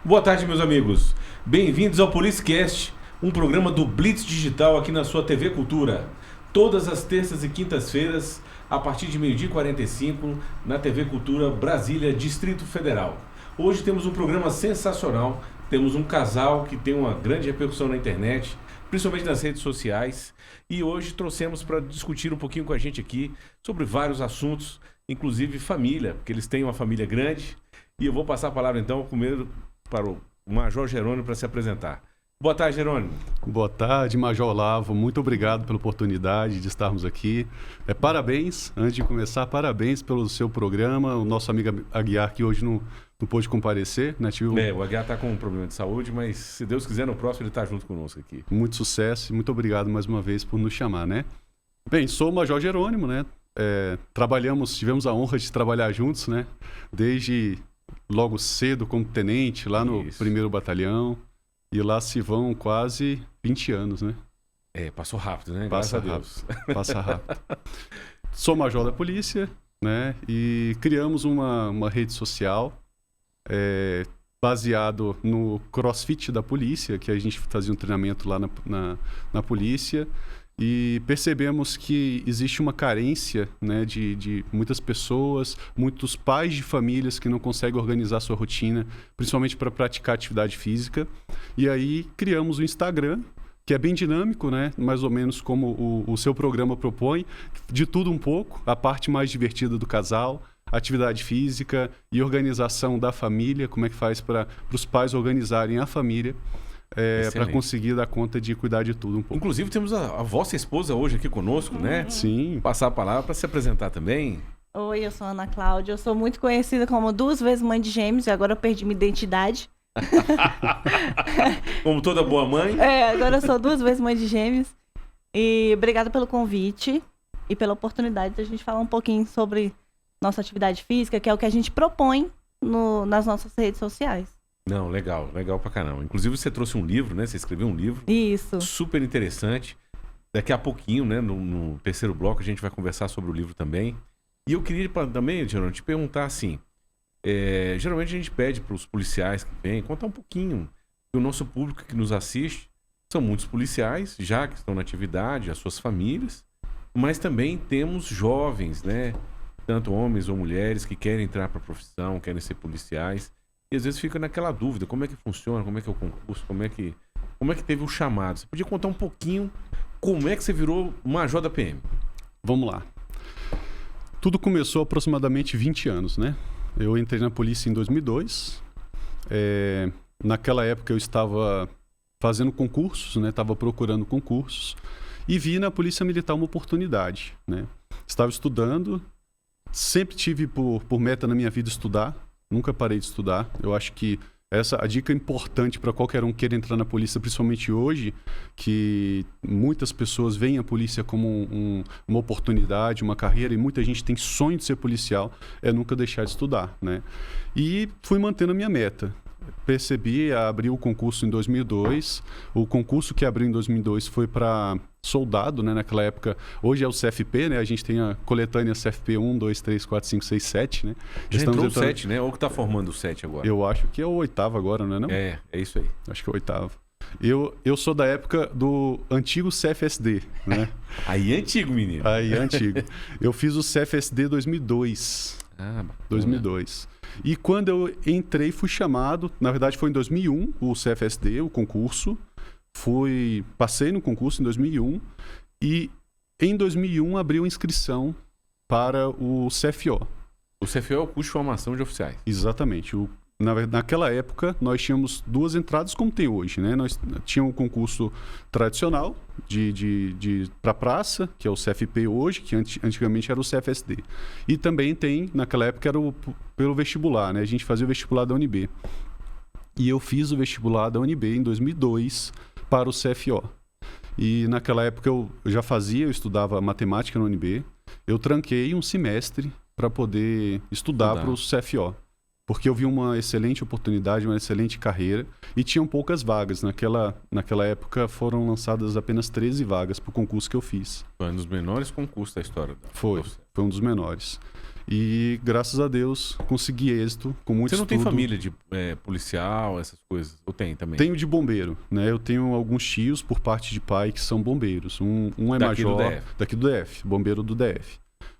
Boa tarde, meus amigos. Bem-vindos ao PoliceCast, um programa do Blitz Digital aqui na sua TV Cultura. Todas as terças e quintas-feiras, a partir de 12h45, na TV Cultura Brasília, Distrito Federal. Hoje temos um programa sensacional. Temos um casal que tem uma grande repercussão na internet, principalmente nas redes sociais. E hoje trouxemos para discutir um pouquinho com a gente aqui sobre vários assuntos, inclusive família, porque eles têm uma família grande. E eu vou passar a palavra então primeiro para o Major Jerônimo para se apresentar. Boa tarde, Jerônimo. Boa tarde, Major Olavo. Muito obrigado pela oportunidade de estarmos aqui. Parabéns, antes de começar, parabéns pelo seu programa. O nosso amigo Aguiar, que hoje não pôde comparecer, né, tio? O Aguiar está com um problema de saúde, mas se Deus quiser, no próximo ele está junto conosco aqui. Muito sucesso e muito obrigado mais uma vez por nos chamar, né? Bem, sou o Major Jerônimo, né? Tivemos a honra de trabalhar juntos, né? Desde logo cedo como tenente, lá no 1º Batalhão. E lá se vão quase 20 anos, né? Passou rápido, né? Passa rápido. Sou major da polícia, né? E criamos uma rede social baseado no CrossFit da polícia, que a gente fazia um treinamento lá na polícia. E percebemos que existe uma carência, né, de muitas pessoas, muitos pais de famílias que não conseguem organizar sua rotina, principalmente para praticar atividade física. E aí criamos o Instagram, que é bem dinâmico, né, mais ou menos como o seu programa propõe, de tudo um pouco, a parte mais divertida do casal, atividade física e organização da família, como é que faz para os pais organizarem a família. Para conseguir dar conta de cuidar de tudo um pouco. Inclusive temos a vossa esposa hoje aqui conosco, né? Sim. Passar a palavra para se apresentar também. Oi, eu sou a Ana Cláudia, eu sou muito conhecida como 2 vezes mãe de gêmeos e agora eu perdi minha identidade. Como toda boa mãe. Agora eu sou 2 vezes mãe de gêmeos. E obrigada pelo convite e pela oportunidade de a gente falar um pouquinho sobre nossa atividade física, que é o que a gente propõe nas nossas redes sociais. Não, legal pra caramba. Inclusive você trouxe um livro, né? Você escreveu um livro. Isso. Super interessante. Daqui a pouquinho, né? No terceiro bloco a gente vai conversar sobre o livro também. E eu queria também, Jerônimo, te perguntar assim. Geralmente a gente pede para os policiais que vêm contar um pouquinho. E o nosso público que nos assiste são muitos policiais, já que estão na atividade, as suas famílias. Mas também temos jovens, né? Tanto homens ou mulheres que querem entrar para a profissão, querem ser policiais. E às vezes fica naquela dúvida, como é que funciona, como é que é o concurso, como é que teve o chamado. Você podia contar um pouquinho como é que você virou major da PM? Vamos lá. Tudo começou há aproximadamente 20 anos, né? Eu entrei na polícia em 2002. Naquela época eu estava fazendo concursos, né? Estava procurando concursos e vi na Polícia Militar uma oportunidade, né? Estava estudando, sempre tive por meta na minha vida estudar. Nunca parei de estudar. Eu acho que a dica importante para qualquer um que queira entrar na polícia, principalmente hoje, que muitas pessoas veem a polícia como uma oportunidade, uma carreira, e muita gente tem sonho de ser policial, é nunca deixar de estudar, né? E fui mantendo a minha meta. Abri o concurso em 2002. O concurso que abriu em 2002 foi para soldado, né? Naquela época, hoje é o CFP, né? A gente tem a coletânea CFP 1, 2, 3, 4, 5, 6, 7, né? Já entrou o 7, né? Ou que está formando o 7 agora? Eu acho que é o 8º agora, não é não? É isso aí. Acho que é o 8º. Eu sou da época do antigo CFSD, né? Aí é antigo, menino. Aí é antigo. Eu fiz o CFSD 2002. Bacana. 2002. E quando eu entrei, fui chamado, na verdade foi em 2001, o CFSD, o concurso. Passei no concurso em 2001 e em 2001 abriu inscrição para o CFO. O CFO é o curso de formação de oficiais. Exatamente. Naquela época, nós tínhamos 2 entradas como tem hoje, né? Nós tínhamos o concurso tradicional para praça, que é o CFP hoje, que antigamente era o CFSD. E também naquela época, era pelo vestibular, né? A gente fazia o vestibular da UNB. E eu fiz o vestibular da UNB em 2002 para o CFO. E naquela época eu estudava matemática na UNB. Eu tranquei um semestre para poder estudar para o CFO. Porque eu vi uma excelente oportunidade, uma excelente carreira e tinham poucas vagas. Naquela época foram lançadas apenas 13 vagas para o concurso que eu fiz. Foi um dos menores concursos da história. Foi um dos menores. E, graças a Deus, consegui êxito com muito Você não tem estudo. família de policial, essas coisas? Ou tem também? Tenho de bombeiro, né? Eu tenho alguns tios por parte de pai que são bombeiros. Um é Daqui do major, DF. daqui do DF, bombeiro do DF.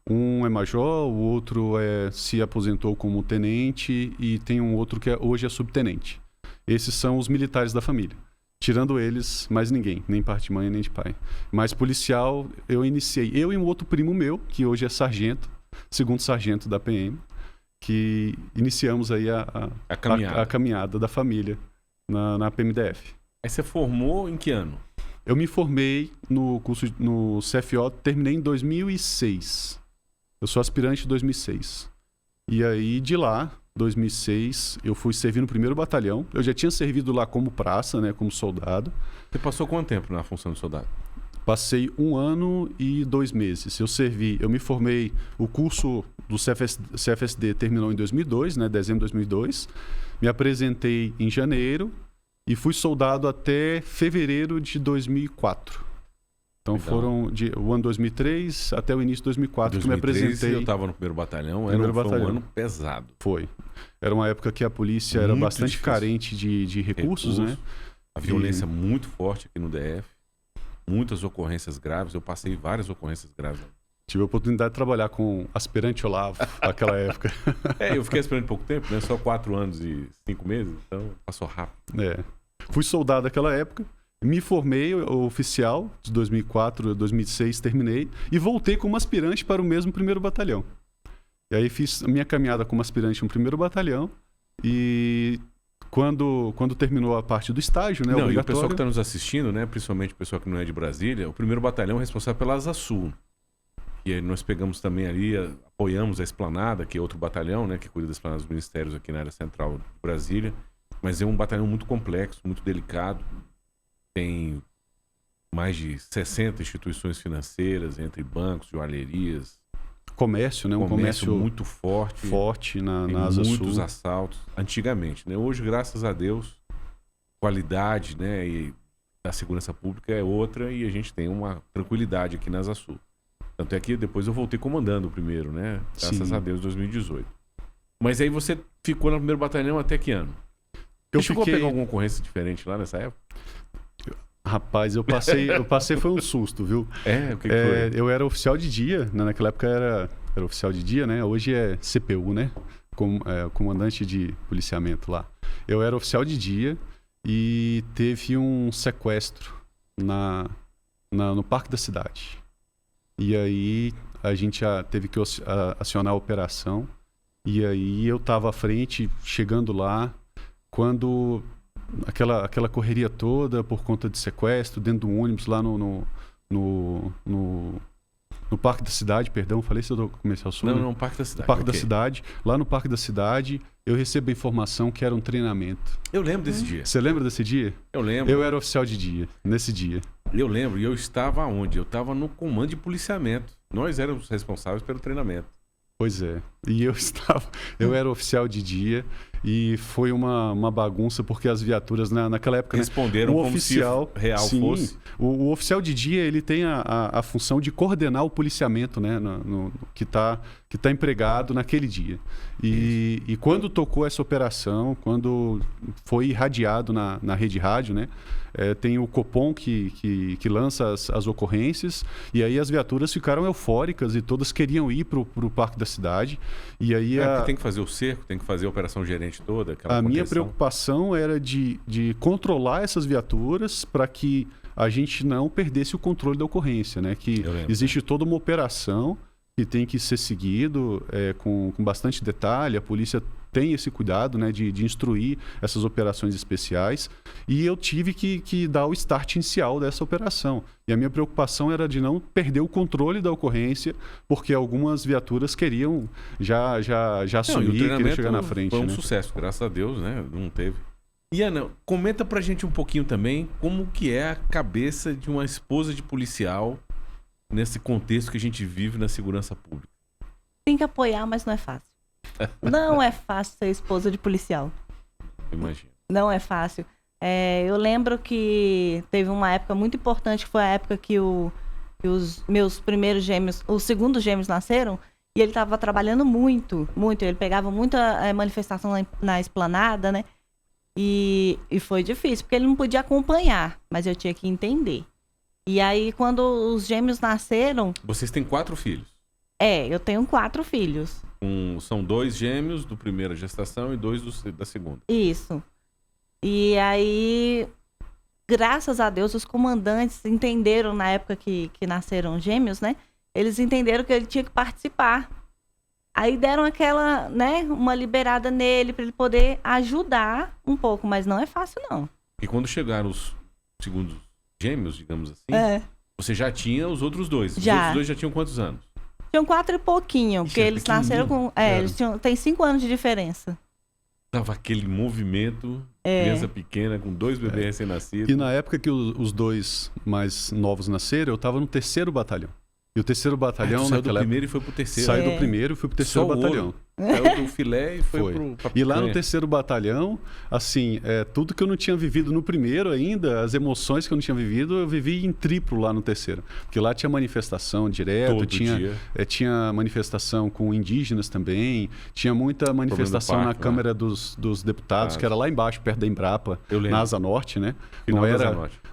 Um é major, o outro se aposentou como tenente e tem um outro que hoje é subtenente. Esses são os militares da família. Tirando eles, mais ninguém, nem parte de mãe nem de pai. Mas policial, eu iniciei. Eu e um outro primo meu, que hoje é sargento, segundo sargento da PM, que iniciamos aí a caminhada da família na PMDF. Aí você formou em que ano? Eu me formei no curso no CFO, terminei em 2006. Eu sou aspirante de 2006. E aí, de lá, 2006, eu fui servir no 1º Batalhão. Eu já tinha servido lá como praça, né, como soldado. Você passou quanto tempo na função de soldado? Passei 1 ano e 2 meses. Eu me formei, o curso do CFSD terminou em 2002, né, dezembro de 2002. Me apresentei em janeiro e fui soldado até fevereiro de 2004. Então legal. Foram o ano 2003 até o início de 2004 que me 2003, apresentei. eu estava no 1º Batalhão, foi um ano pesado. Foi. Era uma época que a polícia era Muito bastante difícil. carente de recursos, né? A violência muito forte aqui no DF. Muitas ocorrências graves. Eu passei várias ocorrências graves. Tive a oportunidade de trabalhar com aspirante Olavo naquela época. Eu fiquei aspirante pouco tempo, né? Só 4 anos e 5 meses, então passou rápido. Fui soldado naquela época, me formei oficial de 2004 a 2006, terminei, e voltei como aspirante para o mesmo 1º Batalhão. E aí fiz a minha caminhada como aspirante no 1º Batalhão, e quando terminou a parte do estágio, né, e o pessoal que está nos assistindo, né, principalmente o pessoal que não é de Brasília, o 1º Batalhão é responsável pela Asa Sul. E aí nós pegamos também ali, apoiamos a Esplanada, que é outro batalhão, né, que cuida das esplanadas dos ministérios aqui na área central de Brasília. Mas é um batalhão muito complexo, muito delicado. Tem mais de 60 instituições financeiras, entre bancos, joalherias. Comércio, né? Um comércio muito forte. Forte na Asa Sul. Muitos assaltos, antigamente, né? Hoje, graças a Deus, qualidade, né, e da segurança pública é outra e a gente tem uma tranquilidade aqui na Asa Sul. Tanto é que depois eu voltei comandando o primeiro, né? Graças a Deus, 2018. Mas aí você ficou no 1º Batalhão até que ano? Você chegou a pegar alguma ocorrência diferente lá nessa época? Rapaz, eu passei foi um susto, viu? O que foi? Eu era oficial de dia, né? Naquela época era oficial de dia, né? Hoje é CPU, né? Comandante de policiamento lá. Eu era oficial de dia e teve um sequestro no Parque da Cidade. E aí a gente teve que acionar a operação. E aí eu estava à frente, chegando lá, quando aquela correria toda por conta de sequestro, dentro do ônibus lá no Parque da Cidade, perdão, falei se eu comecei a assumir. Não, Parque da Cidade. Parque da Cidade. Lá no Parque da Cidade, eu recebi a informação que era um treinamento. Eu lembro desse dia. Você lembra desse dia? Eu lembro. Eu era oficial de dia, nesse dia. Eu lembro, e eu estava onde? Eu estava no comando de policiamento. Nós éramos responsáveis pelo treinamento. Pois é. E eu era oficial de dia e foi uma bagunça porque as viaturas naquela época responderam o como oficial, se real fosse. O oficial de dia ele tem a função de coordenar o policiamento, né, que tá empregado naquele dia. E quando tocou essa operação, quando foi irradiado na rede rádio, né, tem o Copom que lança as ocorrências, e aí as viaturas ficaram eufóricas e todas queriam ir pro Parque da Cidade. E aí tem que fazer o cerco, tem que fazer a operação gerente toda. A minha preocupação era de controlar essas viaturas para que a gente não perdesse o controle da ocorrência, né? Que existe toda uma operação que tem que ser seguido com bastante detalhe. A polícia tem esse cuidado, né, de instruir essas operações especiais, e eu tive que dar o start inicial dessa operação. E a minha preocupação era de não perder o controle da ocorrência, porque algumas viaturas queriam já assumir, queriam chegar na frente. Foi um sucesso, graças a Deus, né? Não teve. E Ana, comenta pra gente um pouquinho também como que é a cabeça de uma esposa de policial nesse contexto que a gente vive na segurança pública. Tem que apoiar, mas não é fácil. Não é fácil ser esposa de policial. Imagina. Não é fácil. Eu lembro que teve uma época muito importante, que foi a época que os meus primeiros gêmeos, os segundos gêmeos nasceram, E ele estava trabalhando muito, muito. Ele pegava muita manifestação na esplanada, né? E foi difícil, porque ele não podia acompanhar, mas eu tinha que entender. E aí, quando os gêmeos nasceram... Vocês têm 4 filhos? Eu tenho 4 filhos. São 2 gêmeos do primeira gestação e 2 da segunda. Isso. E aí, graças a Deus, os comandantes entenderam, na época que nasceram gêmeos, né? Eles entenderam que ele tinha que participar. Aí deram aquela, né, uma liberada nele para ele poder ajudar um pouco, mas não é fácil, não. E quando chegaram os segundos gêmeos, digamos assim, você já tinha os outros 2. Os outros 2 já tinham quantos anos? Tinham 4 e pouquinho, porque eles nasceram com... eles tem 5 anos de diferença. Tava aquele movimento, criança pequena, com 2 bebês recém-nascidos. E na época que os 2 mais novos nasceram, eu tava no 3º batalhão. E o 3º batalhão... saiu do primeiro e foi pro 3º. Saiu do primeiro e fui pro 3º batalhão. Saiu do filé e foi pra E lá no 3º batalhão, assim, tudo que eu não tinha vivido no primeiro ainda, as emoções que eu não tinha vivido, eu vivi em triplo lá no 3º. Porque lá tinha manifestação direto, tinha manifestação com indígenas também, tinha muita manifestação na Câmara dos Deputados, que era lá embaixo, perto da Embrapa, na Asa Norte, né?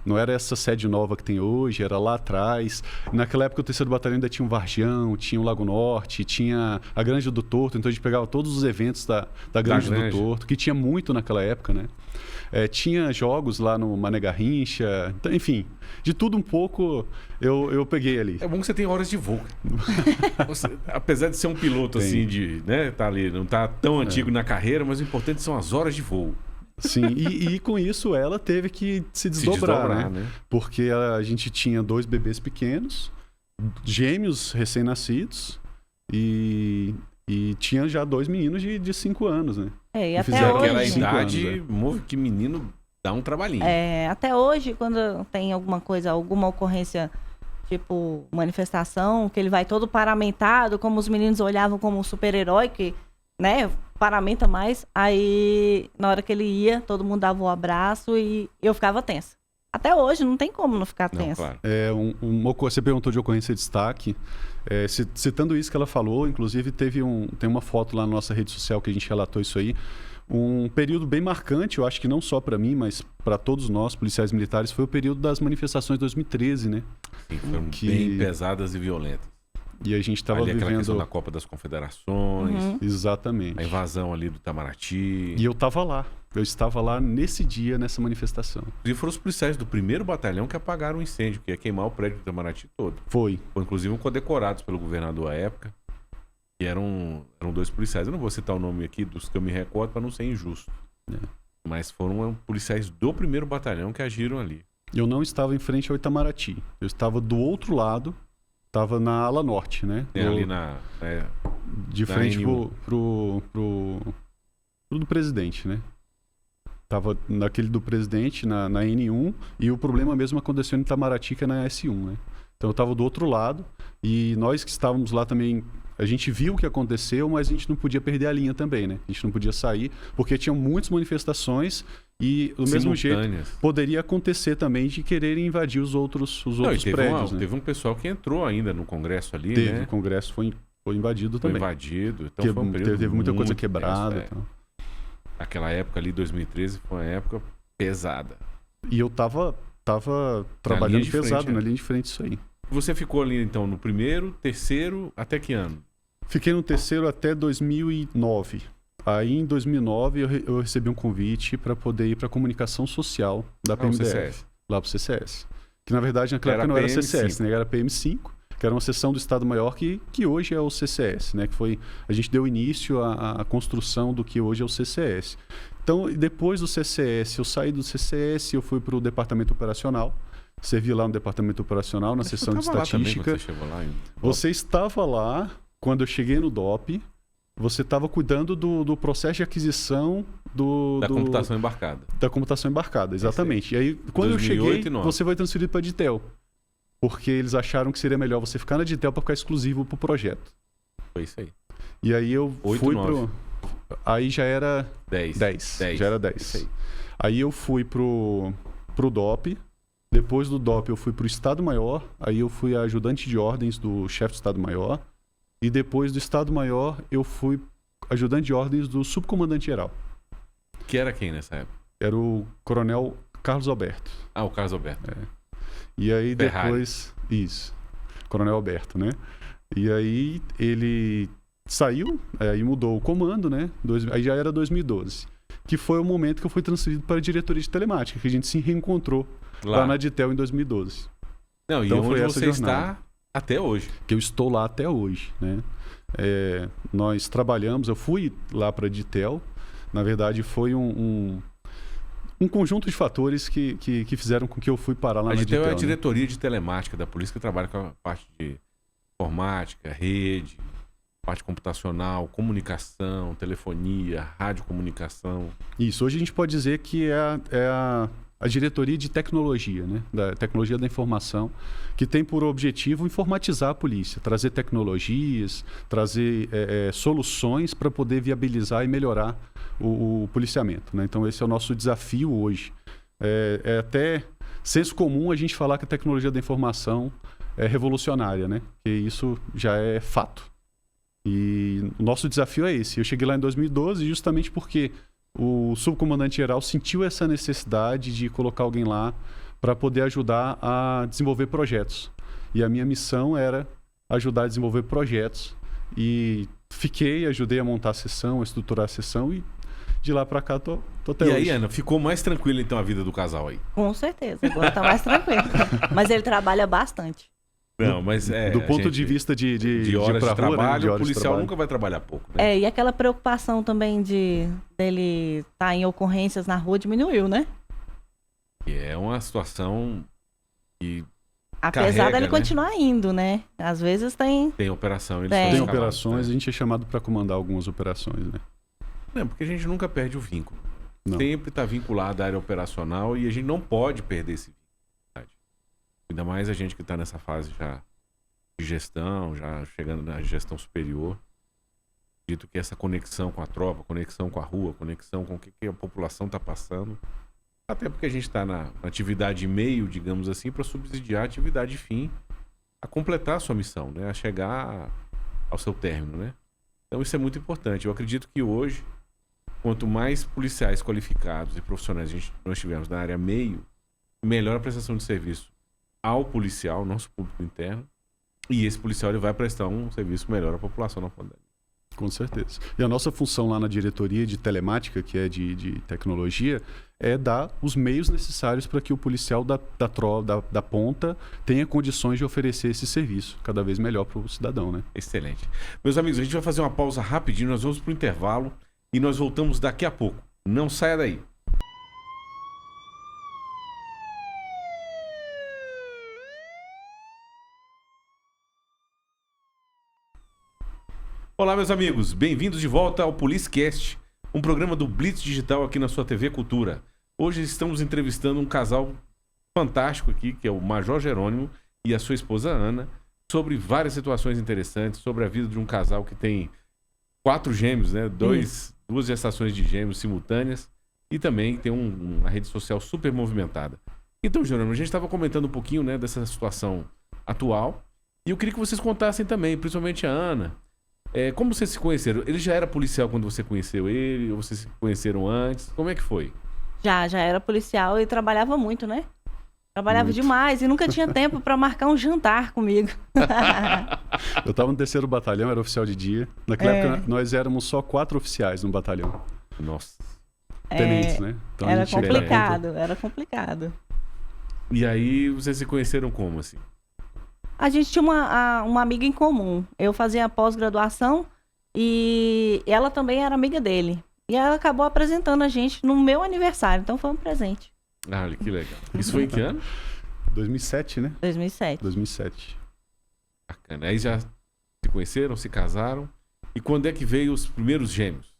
Não era essa sede nova que tem hoje, era lá atrás. Naquela época o 3º batalhão ainda tinha um Varjão, tinha o Lago Norte, tinha a Granja do Torto, então a gente pegava todos os eventos da Granja do Torto, que tinha muito naquela época, né? Tinha jogos lá no Mané Garrincha, então, enfim, de tudo um pouco eu peguei ali. É bom que você tem horas de voo. Apesar de ser um piloto assim, né, tá ali, não tá tão antigo na carreira, mas o importante são as horas de voo. Sim, e com isso ela teve que se desdobrar, né? Porque a gente tinha 2 bebês pequenos, gêmeos recém-nascidos e tinha já 2 meninos de 5 anos, né? E até fizeram hoje... aquela idade, que menino dá um trabalhinho. Até hoje, quando tem alguma coisa, alguma ocorrência, tipo manifestação, que ele vai todo paramentado, como os meninos olhavam como um super-herói, que, né, paramenta mais, aí na hora que ele ia, todo mundo dava um abraço e eu ficava tensa. Até hoje, não tem como não ficar tensa. Claro. Você perguntou de ocorrência de destaque. Citando isso que ela falou, inclusive tem uma foto lá na nossa rede social que a gente relatou isso aí. Um período bem marcante, eu acho que não só para mim, mas para todos nós, policiais militares, foi o período das manifestações de 2013, né? Sim, foram bem pesadas e violentas. E a gente estava vivendo... aquela questão da Copa das Confederações. Exatamente. A invasão ali do Itamaraty. E eu estava lá. Eu estava lá nesse dia, nessa manifestação. E foram os policiais do 1º batalhão que apagaram o incêndio, que ia queimar o prédio do Itamaraty todo. Foram inclusive condecorados pelo governador à época. E eram 2 policiais. Eu não vou citar o nome aqui dos que eu me recordo para não ser injusto. Mas foram policiais do 1º batalhão que agiram ali. Eu não estava em frente ao Itamaraty. Eu estava do outro lado. Estava na ala norte, né? Ali de frente pro do presidente, né? Tava naquele do presidente, na N1, e o problema mesmo aconteceu em Itamaraty, que é na S1, né? Então eu estava do outro lado, e nós que estávamos lá também, a gente viu o que aconteceu, mas a gente não podia perder a linha também, né? A gente não podia sair, porque tinham muitas manifestações e do mesmo jeito poderia acontecer também de quererem invadir os outros prédios. Teve um pessoal que entrou ainda no Congresso ali, né? O Congresso foi invadido também. Foi invadido, então foi um período teve muita coisa quebrada. Então. Aquela época ali, 2013, foi uma época pesada. E eu tava trabalhando pesado na linha de frente isso aí. Você ficou ali então no 1º, 3º, até que ano? Fiquei no 3º até 2009. Aí, em 2009, eu recebi um convite para poder ir para a comunicação social da PMDF. Lá para o CCS. Que, na verdade, naquela época não era CCS, né? Era PM5, que era uma seção do Estado-Maior que hoje é o CCS, né? A gente deu início à construção do que hoje é o CCS. Então, depois do CCS, eu saí do CCS, eu fui para o Departamento Operacional. Servi lá no Departamento Operacional, na seção de Estatística. Você estava lá quando eu cheguei no DOP. Você estava cuidando do processo de aquisição da computação embarcada. Da computação embarcada, exatamente. E aí, quando 2008, eu cheguei, você foi transferido para a Ditel. Porque eles acharam que seria melhor você ficar na Ditel para ficar exclusivo para o projeto. Foi isso aí. E aí eu fui pro... Aí já era 10. Já era 10. Aí eu fui pro DOP. Depois do DOP eu fui pro Estado-Maior. Aí eu fui ajudante de ordens do chefe do Estado-Maior. e depois do Estado-Maior eu fui ajudante de ordens do subcomandante-geral. Que era quem nessa época? Era o coronel Carlos Alberto. Ah, o Carlos Alberto. E aí Ferrari. depois... Isso. Coronel Alberto, né? E aí ele saiu, aí mudou o comando, né? Aí já era 2012. Que foi o momento que eu fui transferido para a diretoria de telemática, que a gente se reencontrou lá na Ditel em 2012. Não, Então e foi onde essa você jornada. está até hoje. Que eu estou lá até hoje, né? Nós trabalhamos, eu fui lá para a Ditel, na verdade foi um conjunto de fatores que fizeram com que eu fui parar lá A na Ditel Ditel. é a né? diretoria de telemática da polícia que trabalha com a parte de informática, rede, parte computacional, comunicação, telefonia, radiocomunicação. Isso, hoje a gente pode dizer que é a diretoria de tecnologia, né? Da tecnologia da informação, que tem por objetivo informatizar a polícia, trazer tecnologias, trazer soluções para poder viabilizar e melhorar o policiamento, né? Então esse é o nosso desafio hoje. É até senso comum a gente falar que a tecnologia da informação é revolucionária, né? Que isso já é fato. E o nosso desafio é esse. Eu cheguei lá em 2012 justamente porque o subcomandante-geral sentiu essa necessidade de colocar alguém lá para poder ajudar a desenvolver projetos. E a minha missão era ajudar a desenvolver projetos. E ajudei a montar a sessão, a estruturar a sessão e de lá para cá tô até E hoje. aí, Ana, ficou mais tranquila então a vida do casal aí? Com certeza, agora tá mais tranquilo. Mas ele trabalha bastante. Não, mas do ponto de vista de horas pra de rua, trabalho, né? De o horas de policial trabalho. nunca vai trabalhar pouco, né? E aquela preocupação também dele estar em ocorrências na rua diminuiu, né? E é uma situação que Apesar carrega, dele né? continuar indo, né? Às vezes tem... tem operação. Eles Tem. são Tem escalados, operações, né? a gente é chamado para comandar algumas operações, né? Não, porque a gente nunca perde o vínculo. Não. Sempre está vinculado à área operacional e a gente não pode perder esse vínculo. Ainda mais a gente que está nessa fase já de gestão, já chegando na gestão superior. Dito que essa conexão com a tropa, conexão com a rua, conexão com o que a população está passando. Até porque a gente está na atividade meio, digamos assim, para subsidiar a atividade fim, a completar a sua missão, né? A chegar ao seu término, né? Então isso é muito importante. Eu acredito que hoje, quanto mais policiais qualificados e profissionais nós tivermos na área meio, melhor a prestação de serviço ao policial, nosso público interno, e esse policial ele vai prestar um serviço melhor à população na ponta. Com certeza. E a nossa função lá na diretoria de telemática, que é de tecnologia, é dar os meios necessários para que o policial da ponta tenha condições de oferecer esse serviço cada vez melhor para o cidadão, né? Excelente. Meus amigos, a gente vai fazer uma pausa rapidinho, nós vamos para o intervalo e nós voltamos daqui a pouco. Não saia daí. Olá, meus amigos, bem-vindos de volta ao PoliceCast, um programa do Blitz Digital aqui na sua TV Cultura. Hoje estamos entrevistando um casal fantástico aqui, que é o Major Jerônimo e a sua esposa Ana, sobre várias situações interessantes, sobre a vida de um casal que tem 4 gêmeos, né? Duas gestações de gêmeos simultâneas e também tem uma rede social super movimentada. Então, Jerônimo, a gente estava comentando um pouquinho, né, dessa situação atual e eu queria que vocês contassem também, principalmente a Ana. Como vocês se conheceram? Ele já era policial quando você conheceu ele? Ou vocês se conheceram antes? Como é que foi? Já era policial e trabalhava muito, né? Trabalhava Muito. demais e nunca tinha tempo para marcar um jantar comigo. Eu estava no 3º batalhão, era oficial de dia. Naquela época nós éramos só 4 oficiais no batalhão. Nossa. Tenentes, né? Então, a Era gente chega lá complicado, era complicado. E aí vocês se conheceram como, assim? A gente tinha uma amiga em comum. Eu fazia pós-graduação e ela também era amiga dele. E ela acabou apresentando a gente no meu aniversário, então foi um presente. Ah, olha que legal. Isso foi em que ano? 2007, né? 2007. 2007. Bacana. Aí já se conheceram, se casaram. E quando é que veio os primeiros gêmeos?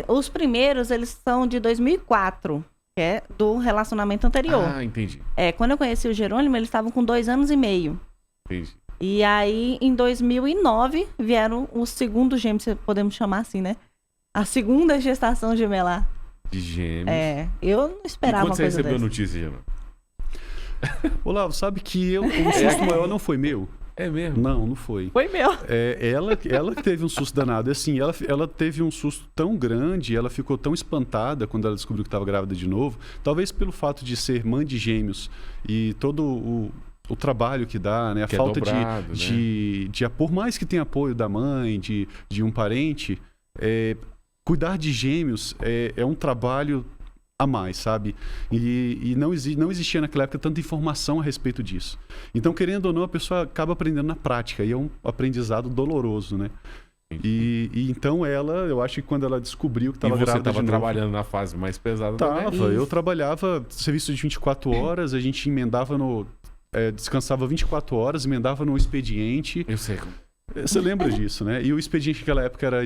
Os primeiros, eles são de 2004, que é do relacionamento anterior. Ah, entendi. Quando eu conheci o Jerônimo, eles estavam com 2 anos e meio. Entendi. E aí, em 2009, vieram os segundos gêmeos, podemos chamar assim, né? A segunda gestação gemelar. De gêmeos. Eu não E esperava quando uma você coisa recebeu a dessa. notícia, Jerônimo? Olavo, sabe que o susto maior não foi meu. É mesmo? Não foi. Foi meu. Ela que teve um susto danado. Assim, ela teve um susto tão grande, ela ficou tão espantada quando ela descobriu que estava grávida de novo, talvez pelo fato de ser mãe de gêmeos e todo o trabalho que dá, né? A Que falta é dobrado, de por mais que tenha apoio da mãe, de um parente, cuidar de gêmeos é um trabalho a mais, sabe? E não existia naquela época tanta informação a respeito disso. Então, querendo ou não, a pessoa acaba aprendendo na prática, e é um aprendizado doloroso, né? E então eu acho que quando ela descobriu que estava grávida de novo... E você estava trabalhando na fase mais pesada também? Eu trabalhava serviço de 24 horas, a gente emendava descansava 24 horas, emendava no expediente. Eu sei. Você lembra disso, né? E o expediente naquela época era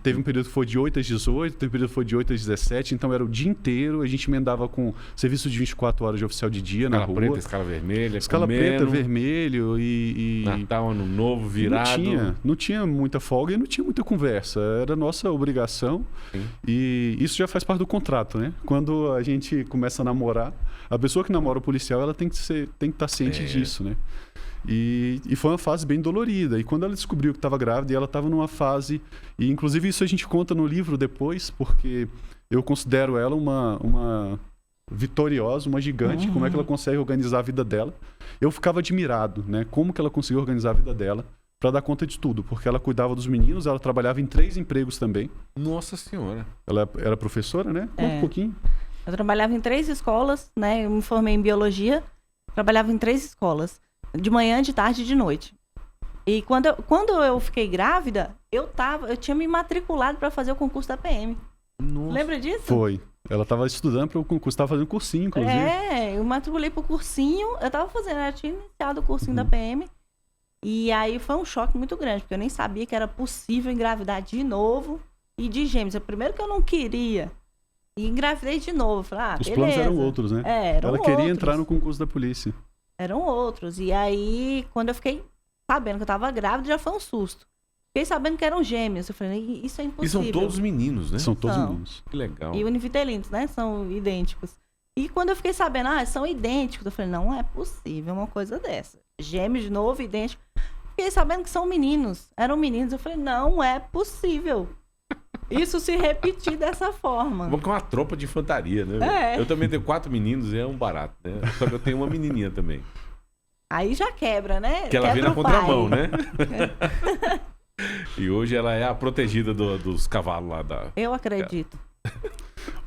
teve um período que foi de 8 às 18, teve um período que foi de 8 às 17, então era o dia inteiro, a gente emendava com serviço de 24 horas de oficial de dia na rua. Escala preta, escala vermelha, escala preta, vermelho e... Natal, Ano Novo, virado. Não tinha muita folga e não tinha muita conversa. Era nossa obrigação. Sim. E isso já faz parte do contrato, né? Quando a gente começa a namorar, a pessoa que namora o policial, ela tem que estar ciente disso, né? E foi uma fase bem dolorida. E quando ela descobriu que estava grávida, ela estava numa fase... E inclusive isso a gente conta no livro depois, porque eu considero ela uma vitoriosa, uma gigante. Como é que ela consegue organizar a vida dela? Eu ficava admirado, né? Como que ela conseguiu organizar a vida dela para dar conta de tudo. Porque ela cuidava dos meninos, ela trabalhava em 3 empregos também. Nossa Senhora. Ela era professora, né? Conta um pouquinho. Eu trabalhava em 3 escolas, né? Eu me formei em biologia. Trabalhava em 3 escolas. De manhã, de tarde e de noite. E quando eu fiquei grávida, eu tinha me matriculado para fazer o concurso da PM. Nossa. Lembra disso? Foi. Ela estava estudando para o concurso, estava fazendo cursinho, inclusive. Eu matriculei pro cursinho. Eu tinha iniciado o cursinho da PM. E aí foi um choque muito grande, porque eu nem sabia que era possível engravidar de novo e de gêmeos. Primeiro que eu não queria. E engravidei de novo. Falei, Os beleza. planos eram outros, né? Ela queria entrar no concurso da polícia. Eram outros. E aí, quando eu fiquei sabendo que eu tava grávida, já foi um susto. Fiquei sabendo que eram gêmeos. Eu falei, isso é impossível. E são todos meninos, né? São todos meninos. Que legal. E univitelinos, né? São idênticos. E quando eu fiquei sabendo, são idênticos, eu falei, não é possível uma coisa dessa. Gêmeos de novo, idênticos. Fiquei sabendo que são meninos. Eram meninos. Eu falei, não é possível isso se repetir dessa forma. Vamos com uma tropa de infantaria, né? Eu também tenho 4 meninos e é um barato, né? Só que eu tenho uma menininha também. Aí já quebra, né? Que ela vem na contramão, né? E hoje ela é a protegida dos cavalos lá da... Eu acredito.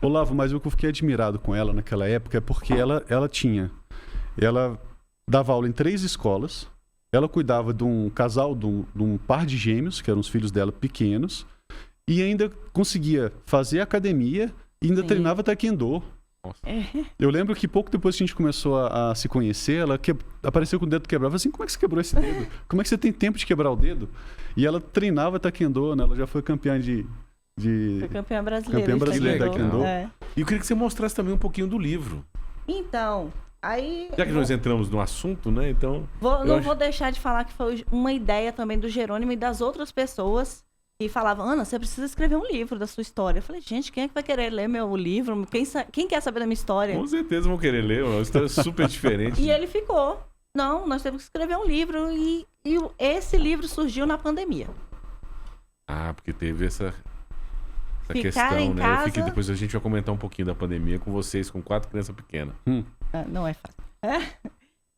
Olavo, mas o que eu fiquei admirado com ela naquela época é porque ela dava aula em 3 escolas, ela cuidava de um casal, de um par de gêmeos, que eram os filhos dela pequenos, e ainda conseguia fazer academia e ainda treinava taekwondo. Eu lembro que pouco depois que a gente começou a se conhecer, ela apareceu com o dedo quebrado. Eu falei assim, como é que você quebrou esse dedo? Como é que você tem tempo de quebrar o dedo? E ela treinava taekwondo, né? Ela já foi campeã Foi campeã brasileira. Campeã brasileira de taekwondo. E eu queria que você mostrasse também um pouquinho do livro. Então, aí... Já que nós entramos no assunto, né? Então... Vou deixar de falar que foi uma ideia também do Jerônimo e das outras pessoas que falavam, Ana, você precisa escrever um livro da sua história. Eu falei, gente, quem é que vai querer ler meu livro? Quem quer saber da minha história? Com certeza vão querer ler, uma história super diferente. E ele ficou. Não, nós temos que escrever um livro e esse livro surgiu na pandemia. Porque teve essa questão, né? Casa... Depois a gente vai comentar um pouquinho da pandemia com vocês, com 4 crianças pequenas. Não é fácil.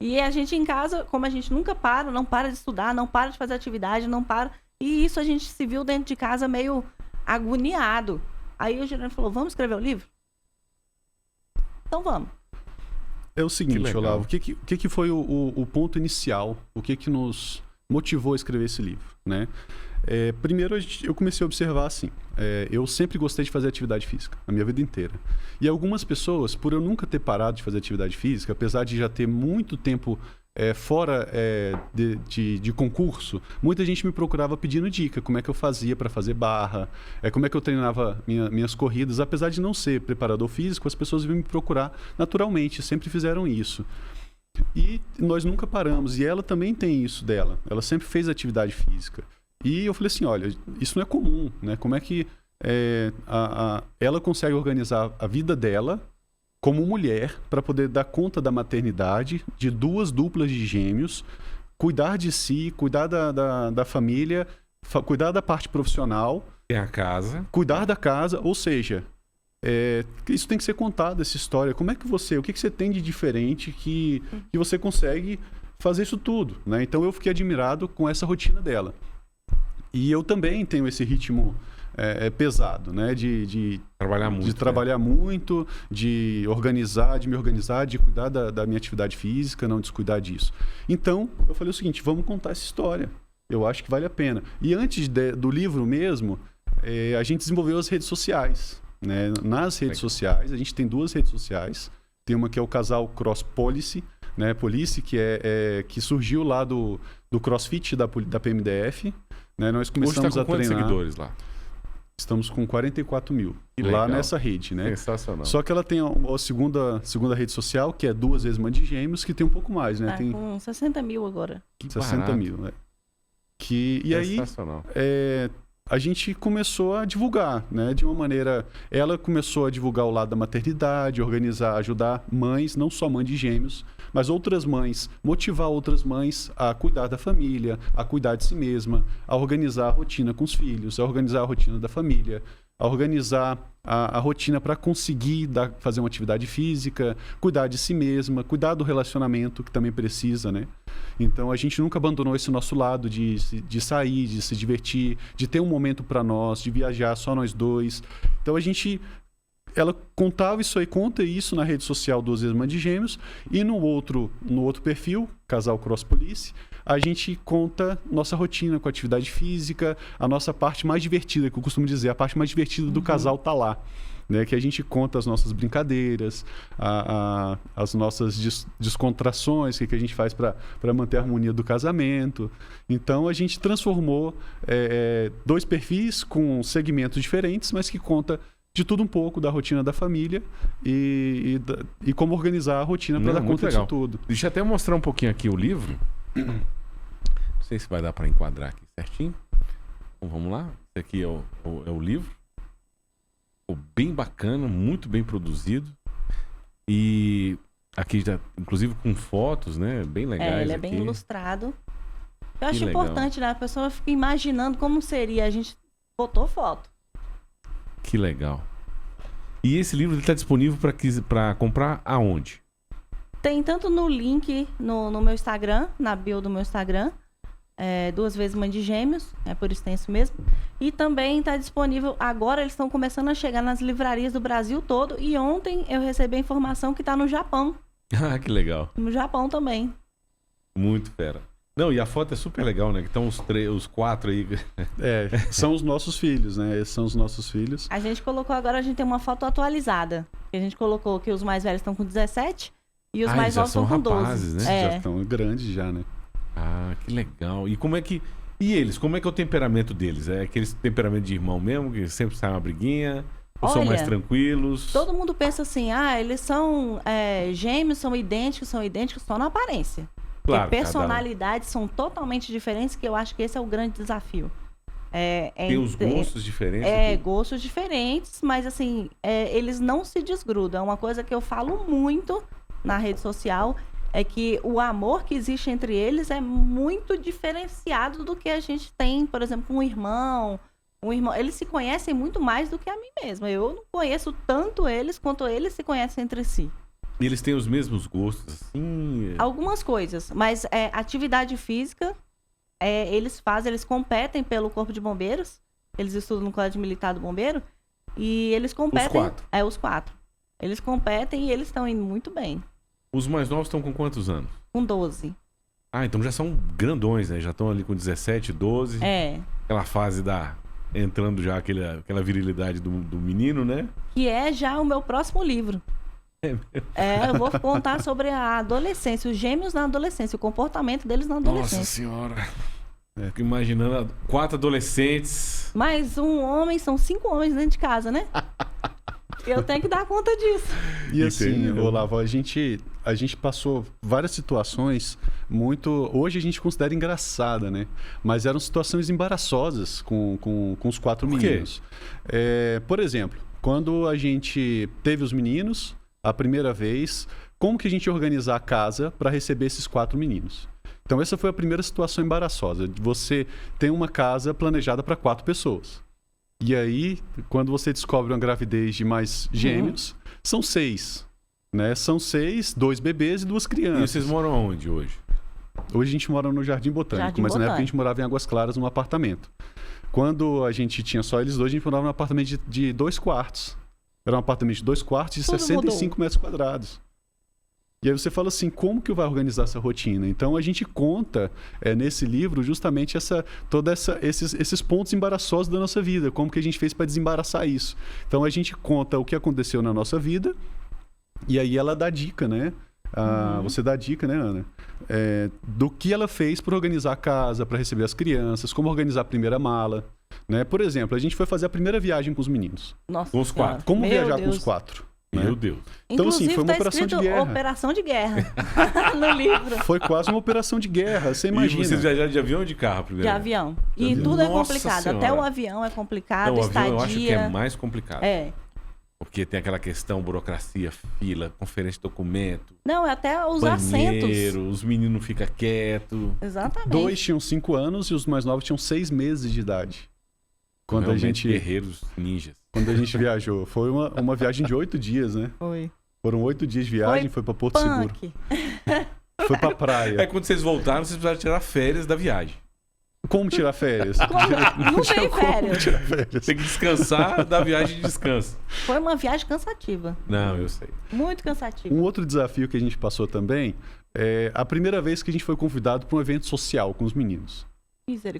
E a gente em casa, como a gente nunca não para de estudar, não para de fazer atividade, não para... E isso a gente se viu dentro de casa meio agoniado. Aí o Jerônimo falou, vamos escrever o livro? Então vamos. É o seguinte, Olavo, o que foi o ponto inicial? O que nos motivou a escrever esse livro, né? Primeiro, eu comecei a observar assim, eu sempre gostei de fazer atividade física, a minha vida inteira. E algumas pessoas, por eu nunca ter parado de fazer atividade física, apesar de já ter muito tempo fora de concurso, muita gente me procurava pedindo dica, como é que eu fazia para fazer barra, como é que eu treinava minhas corridas. Apesar de não ser preparador físico, as pessoas vinham me procurar naturalmente, sempre fizeram isso. E nós nunca paramos, e ela também tem isso dela, ela sempre fez atividade física. E eu falei assim, olha, isso não é comum, né? Como é que ela consegue organizar a vida dela como mulher para poder dar conta da maternidade de 2 duplas de gêmeos cuidar de si, cuidar da família, cuidar da parte profissional. Tem a casa. Cuidar da casa, ou seja, isso tem que ser contado, essa história. Como é que o que você tem de diferente que você consegue fazer isso tudo, né? Então eu fiquei admirado com essa rotina dela. E eu também tenho esse ritmo pesado, né? De trabalhar muito. De trabalhar muito, de me organizar, de cuidar da minha atividade física, não descuidar disso. Então, eu falei o seguinte, vamos contar essa história. Eu acho que vale a pena. E antes do livro mesmo, a gente desenvolveu as redes sociais, né? Nas redes sociais, a gente tem 2 redes sociais. Tem uma que é o casal Cross Policy, né? Policy, que surgiu lá do CrossFit da PMDF. Né? Nós começamos a treinar. Quantos seguidores lá? Estamos com 44 mil lá nessa rede, né? Sensacional. Só que ela tem a segunda rede social, que é 2 vezes Mãe de Gêmeos, que tem um pouco mais, né? Tem com 60 mil agora. 60 mil, né? E aí, a gente começou a divulgar, né? De uma maneira... Ela começou a divulgar o lado da maternidade, ajudar mães, não só mãe de gêmeos, mas outras mães, motivar outras mães a cuidar da família, a cuidar de si mesma, a organizar a rotina com os filhos, a organizar a rotina da família, a organizar a rotina para conseguir fazer uma atividade física, cuidar de si mesma, cuidar do relacionamento, que também precisa, né? Então, a gente nunca abandonou esse nosso lado de sair, de se divertir, de ter um momento para nós, de viajar só nós 2. Então, ela contava isso aí, conta isso na rede social 2 vezes Mãe de Gêmeos, e no outro perfil, Casal Cross Police, a gente conta nossa rotina com atividade física, a nossa parte mais divertida, que eu costumo dizer, a parte mais divertida do casal tá lá, né? Que a gente conta as nossas brincadeiras, as nossas descontrações, que a gente faz para manter a harmonia do casamento. Então a gente transformou 2 perfis com segmentos diferentes, mas que conta de tudo um pouco da rotina da família e como organizar a rotina para dar conta disso tudo. Deixa eu até mostrar um pouquinho aqui o livro. Não sei se vai dar para enquadrar aqui certinho. Então vamos lá. Esse aqui é o livro. Bem bacana, muito bem produzido. E aqui já, inclusive com fotos, né? Bem legais. Ele é bem ilustrado. Eu acho importante, né? A pessoa fica imaginando como seria. A gente botou foto. Que legal. E esse livro está disponível para comprar aonde? Tem tanto no link no meu Instagram, na bio do meu Instagram, 2 vezes Mãe de Gêmeos, é por extenso mesmo. E também está disponível, agora eles estão começando a chegar nas livrarias do Brasil todo. E ontem eu recebi a informação que está no Japão. Ah, que legal. No Japão também. Muito fera. Não, e a foto é super legal, né? Que estão os 4 aí. São os nossos filhos, né? Esses são os nossos filhos. A gente colocou agora, a gente tem uma foto atualizada. A gente colocou que os mais velhos estão com 17 e os mais novos estão com 12. Rapazes, né? Já estão grandes já, né? Ah, que legal. E como é que... E eles? Como é que é o temperamento deles? É aquele temperamento de irmão mesmo, que sempre sai uma briguinha? Ou são mais tranquilos? Todo mundo pensa assim, eles são gêmeos, são idênticos só na aparência. Claro, porque personalidades são totalmente diferentes, que eu acho que esse é o grande desafio. Tem os gostos diferentes? Gostos diferentes, mas assim, eles não se desgrudam. Uma coisa que eu falo muito na rede social é que o amor que existe entre eles é muito diferenciado do que a gente tem, por exemplo, com um irmão. Eles se conhecem muito mais do que a mim mesma. Eu não conheço tanto eles quanto eles se conhecem entre si. E eles têm os mesmos gostos, assim? Algumas coisas, mas atividade física, eles competem pelo Corpo de Bombeiros. Eles estudam no Colégio Militar do Bombeiro. E eles competem... Os 4? Os 4. Eles competem e eles estão indo muito bem. Os mais novos estão com quantos anos? Com 12. Ah, então já são grandões, né? Já estão ali com 17, 12. Aquela fase entrando já aquela virilidade do menino, né? Que é já o meu próximo livro. Eu vou contar sobre a adolescência, os gêmeos na adolescência, o comportamento deles na adolescência. Nossa senhora. Fico imaginando 4 adolescentes. Mais um homem, são 5 homens dentro de casa, né? Eu tenho que dar conta disso. E assim, Olavo, a gente passou várias situações muito... Hoje a gente considera engraçada, né? Mas eram situações embaraçosas com os 4 meninos. Por exemplo, quando a gente teve os meninos, a primeira vez, como que a gente ia organizar a casa para receber esses 4 meninos? Então essa foi a primeira situação embaraçosa. Você tem uma casa planejada para 4 pessoas. E aí, quando você descobre uma gravidez de mais gêmeos, são 6. Né? São 6, 2 bebês e 2 crianças. E vocês moram onde hoje? Hoje a gente mora no Jardim Botânico, mas na época a gente morava em Águas Claras, num apartamento. Quando a gente tinha só eles dois, a gente morava num apartamento de 2 quartos. Era um apartamento de 2 quartos de 65 metros quadrados. E aí você fala assim, como que vai organizar essa rotina? Então a gente conta nesse livro justamente esses pontos embaraçosos da nossa vida, como que a gente fez para desembaraçar isso. Então a gente conta o que aconteceu na nossa vida e aí ela dá dica, né? Você dá dica, né, Ana? Do que ela fez para organizar a casa, para receber as crianças, como organizar a primeira mala. Né? Por exemplo, a gente foi fazer a primeira viagem com os meninos. Nossa com os 4. Como viajar com os 4? Né? Meu Deus. Então, assim, foi uma operação de guerra. Operação de guerra no livro. Foi quase uma operação de guerra, você imagina. E vocês viajaram de avião ou de carro primeiro? De avião. E tudo é complicado. Senhora. Até o avião é complicado, Não, o estadia. avião eu acho que é mais complicado. É. Porque tem aquela questão, burocracia, fila, conferência de documento. Não, até os banheiro, assentos. Os meninos não ficam quietos. Exatamente. 2 tinham 5 anos e os mais novos tinham 6 meses de idade. Quando Realmente a gente guerreiros ninjas. Quando a gente viajou. Foi uma viagem de 8 dias, né? Foi. Foram 8 dias de viagem, foi pra Porto Seguro. Foi pra praia. Aí quando vocês voltaram, vocês precisaram tirar férias da viagem. Como tirar férias? Não tem férias. Tirar férias. Tem que descansar da viagem de descanso. Foi uma viagem cansativa. Não, eu sei. Muito cansativa. Um outro desafio que a gente passou também é a primeira vez que a gente foi convidado para um evento social com os meninos.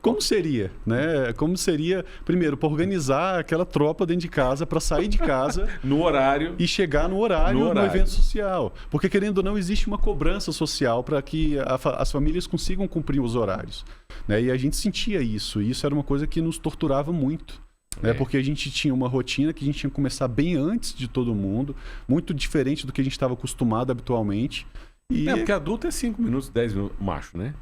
Como seria, né? Como seria, primeiro, para organizar aquela tropa dentro de casa, para sair de casa no horário e chegar no horário no evento social. Porque, querendo ou não, existe uma cobrança social para que as famílias consigam cumprir os horários. Né? E a gente sentia isso. E isso era uma coisa que nos torturava muito. Né? Porque a gente tinha uma rotina que a gente tinha que começar bem antes de todo mundo, muito diferente do que a gente estava acostumado habitualmente. Porque adulto é 5 minutos, 10 minutos. Macho, né?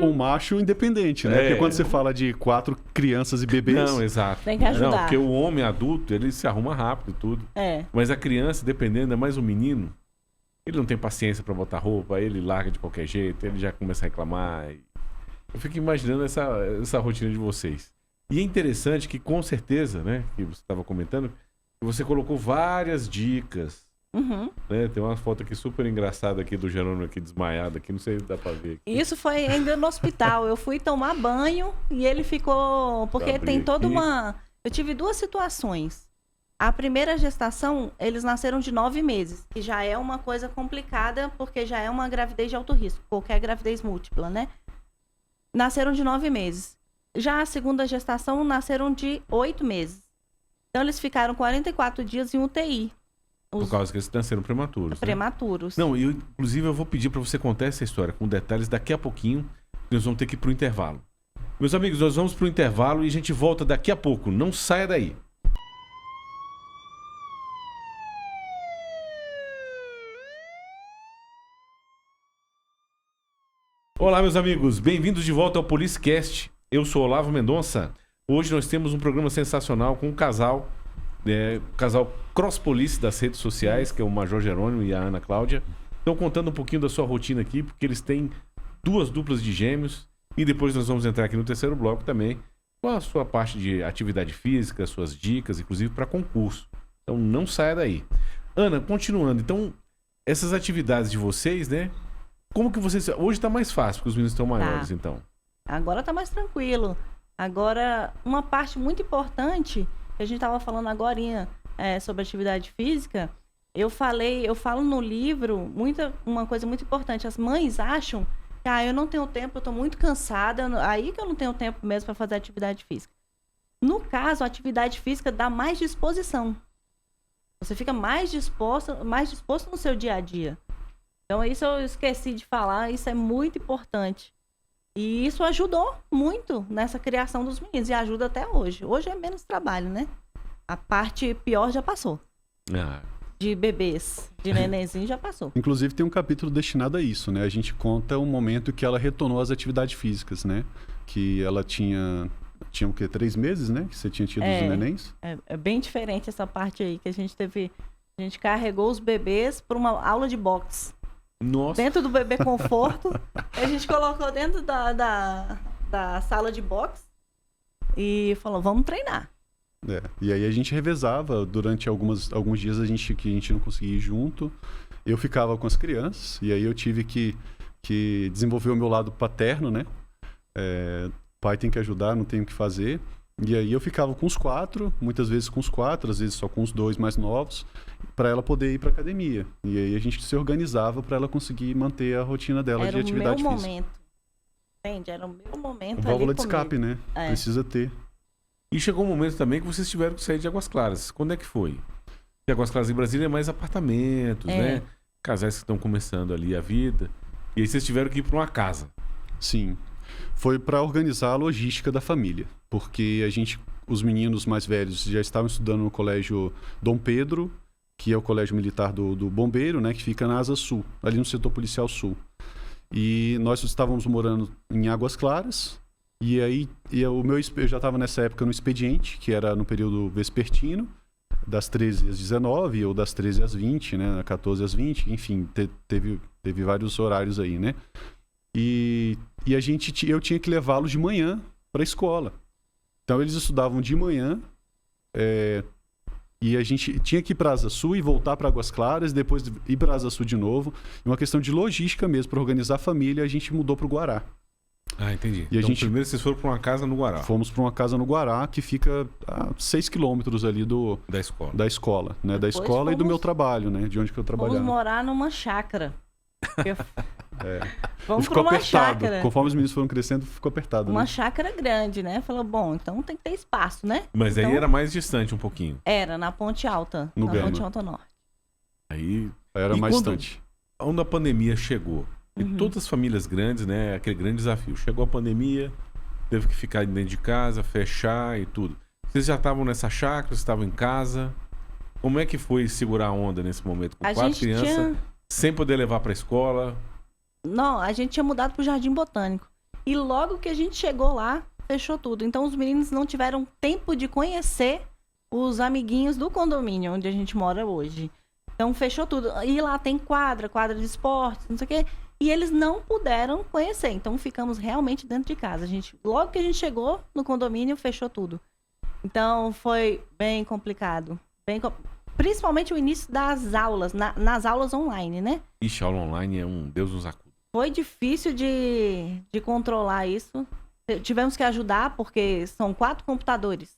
O macho independente, né? Porque quando você fala de 4 crianças e bebês... Não, exato. Tem que ajudar. Não, porque o homem adulto, ele se arruma rápido e tudo. Mas a criança, dependendo, é mais um menino. Ele não tem paciência pra botar roupa, ele larga de qualquer jeito, ele já começa a reclamar. Eu fico imaginando essa rotina de vocês. E é interessante que, com certeza, né? Que você estava comentando, que você colocou várias dicas. Né? Tem uma foto aqui super engraçada aqui do Jerônimo aqui desmaiado aqui, não sei se dá pra ver aqui. Isso foi ainda no hospital. Eu fui tomar banho e ele ficou... Porque tem toda uma... Eu tive 2 situações. A primeira gestação, eles nasceram de 9 meses, que já é uma coisa complicada, porque já é uma gravidez de alto risco, qualquer gravidez múltipla, né? Nasceram de 9 meses. Já a segunda gestação, nasceram de 8 meses. Então, eles ficaram 44 dias em UTI. Por causa que eles nasceram prematuros. Prematuros. Né? Não, inclusive eu vou pedir para você contar essa história com detalhes daqui a pouquinho. Nós vamos ter que ir pro intervalo. Meus amigos, nós vamos pro intervalo e a gente volta daqui a pouco. Não saia daí. Olá, meus amigos. Bem-vindos de volta ao PoliceCast. Eu sou Olavo Mendonça. Hoje nós temos um programa sensacional com um casal... o casal Cross Police das redes sociais, que é o Major Jerônimo e a Ana Cláudia. Estão contando um pouquinho da sua rotina aqui, porque eles têm 2 duplas de gêmeos. E depois nós vamos entrar aqui no terceiro bloco também, com a sua parte de atividade física, suas dicas, inclusive para concurso. Então não saia daí. Ana, continuando. Então, essas atividades de vocês, né? Como que vocês... Hoje tá mais fácil, porque os meninos estão maiores, então. Agora tá mais tranquilo. Agora, uma parte muito importante... A gente estava falando agorinha sobre atividade física. Eu falo no livro uma coisa muito importante. As mães acham que eu não tenho tempo, eu estou muito cansada, aí que eu não tenho tempo mesmo para fazer atividade física. No caso, a atividade física dá mais disposição. Você fica mais disposto no seu dia a dia. Então, isso eu esqueci de falar, isso é muito importante. E isso ajudou muito nessa criação dos meninos. E ajuda até hoje. Hoje é menos trabalho, né? A parte pior já passou. De bebês, de nenenzinho já passou. Inclusive tem um capítulo destinado a isso, né? A gente conta o momento que ela retornou às atividades físicas, né? Que ela tinha o quê? 3 meses, né? Que você tinha tido os nenéns. É bem diferente essa parte aí, que a gente carregou os bebês para uma aula de boxe. Nossa. dentro do bebê conforto. A gente colocou dentro da sala de boxe e falou, vamos treinar. E aí a gente revezava durante alguns dias que a gente não conseguia ir junto. Eu ficava com as crianças e aí eu tive que desenvolver o meu lado paterno, né? Pai tem que ajudar, não tem o que fazer. E aí eu ficava com os 4, muitas vezes com os 4, às vezes só com os 2 mais novos, para ela poder ir para academia. E aí a gente se organizava para ela conseguir manter a rotina dela de atividade física. Era o meu momento. Entende? Era o meu momento. Válvula ali de escape, comigo. né? Precisa ter. E chegou um momento também que vocês tiveram que sair de Águas Claras. Quando é que foi? Porque Águas Claras em Brasília é mais apartamentos, né? Casais que estão começando ali a vida. E aí vocês tiveram que ir para uma casa. Sim. Foi para organizar a logística da família. Porque os meninos mais velhos já estavam estudando no colégio Dom Pedro, que é o colégio militar do Bombeiro, né? Que fica na Asa Sul, ali no setor policial sul. E nós estávamos morando em Águas Claras. E aí eu já estava nessa época no expediente, que era no período vespertino, das 13 às 19 ou das 13 às 20, né? 14 às 20, enfim, teve vários horários aí, né? E eu tinha que levá-los de manhã para a escola. Então eles estudavam de manhã e a gente tinha que ir para a Asa Sul e voltar para Águas Claras, depois ir para a Asa Sul de novo. E uma questão de logística mesmo, para organizar a família, a gente mudou para o Guará. Ah, entendi. E então primeiro vocês foram para uma casa no Guará. Fomos para uma casa no Guará, que fica a 6 quilômetros ali da escola. Da escola, né? Da Depois escola e do meu trabalho, né? De onde que eu trabalhava. Vamos morar numa chácara. Vamos ficou para uma apertado. chácara. Conforme os meninos foram crescendo, ficou apertado. Uma né? chácara grande, né? Falou, bom, então tem que ter espaço, né? Mas então, aí era mais distante um pouquinho. Era, na Ponte Alta. No na Gama. Ponte Alta Norte. Aí Era E mais quando- distante. Quando a pandemia chegou, e todas as famílias grandes, né? Aquele grande desafio. Chegou a pandemia, teve que ficar dentro de casa, fechar e tudo. Vocês já estavam nessa chácara, vocês estavam em casa. Como é que foi segurar a onda nesse momento? Com A 4 gente crianças, tinha... sem poder levar pra escola. Não, a gente tinha mudado pro Jardim Botânico. E logo que a gente chegou lá, fechou tudo. Então os meninos não tiveram tempo de conhecer os amiguinhos do condomínio onde a gente mora hoje. Então fechou tudo. E lá tem quadra de esportes, não sei o quê. E eles não puderam conhecer. Então ficamos realmente dentro de casa. Logo que a gente chegou no condomínio, fechou tudo. Então foi bem complicado. Principalmente o início das aulas, nas aulas online, né? Ixi, aula online é um Deus nos acuda. Foi difícil de controlar isso. Tivemos que ajudar, porque são 4 computadores,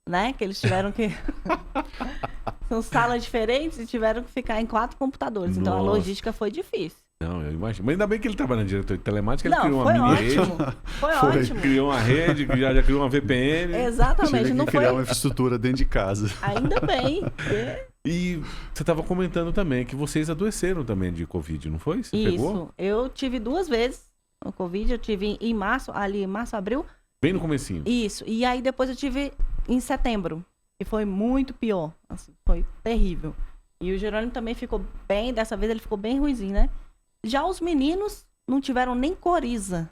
né? Que eles tiveram que... São salas diferentes e tiveram que ficar em 4 computadores. Então a Nossa. logística foi difícil. Não, eu imagino. Mas ainda bem que ele trabalha na diretoria de telemática, ele Não, criou foi uma mini rede. ótimo. Foi Foi. ótimo. Criou uma rede, já criou uma VPN. Exatamente. Tive Não que foi... criar uma infraestrutura dentro de casa. Ainda bem. porque- E você estava comentando também que vocês adoeceram também de Covid, não foi? Você pegou? Isso. Eu tive 2 vezes o Covid. Eu tive em março, abril. Bem no comecinho. Isso. E aí depois eu tive em setembro. E foi muito pior. Assim, foi terrível. E o Jerônimo também ficou bem. Dessa vez ele ficou bem ruizinho, né? Já os meninos não tiveram nem coriza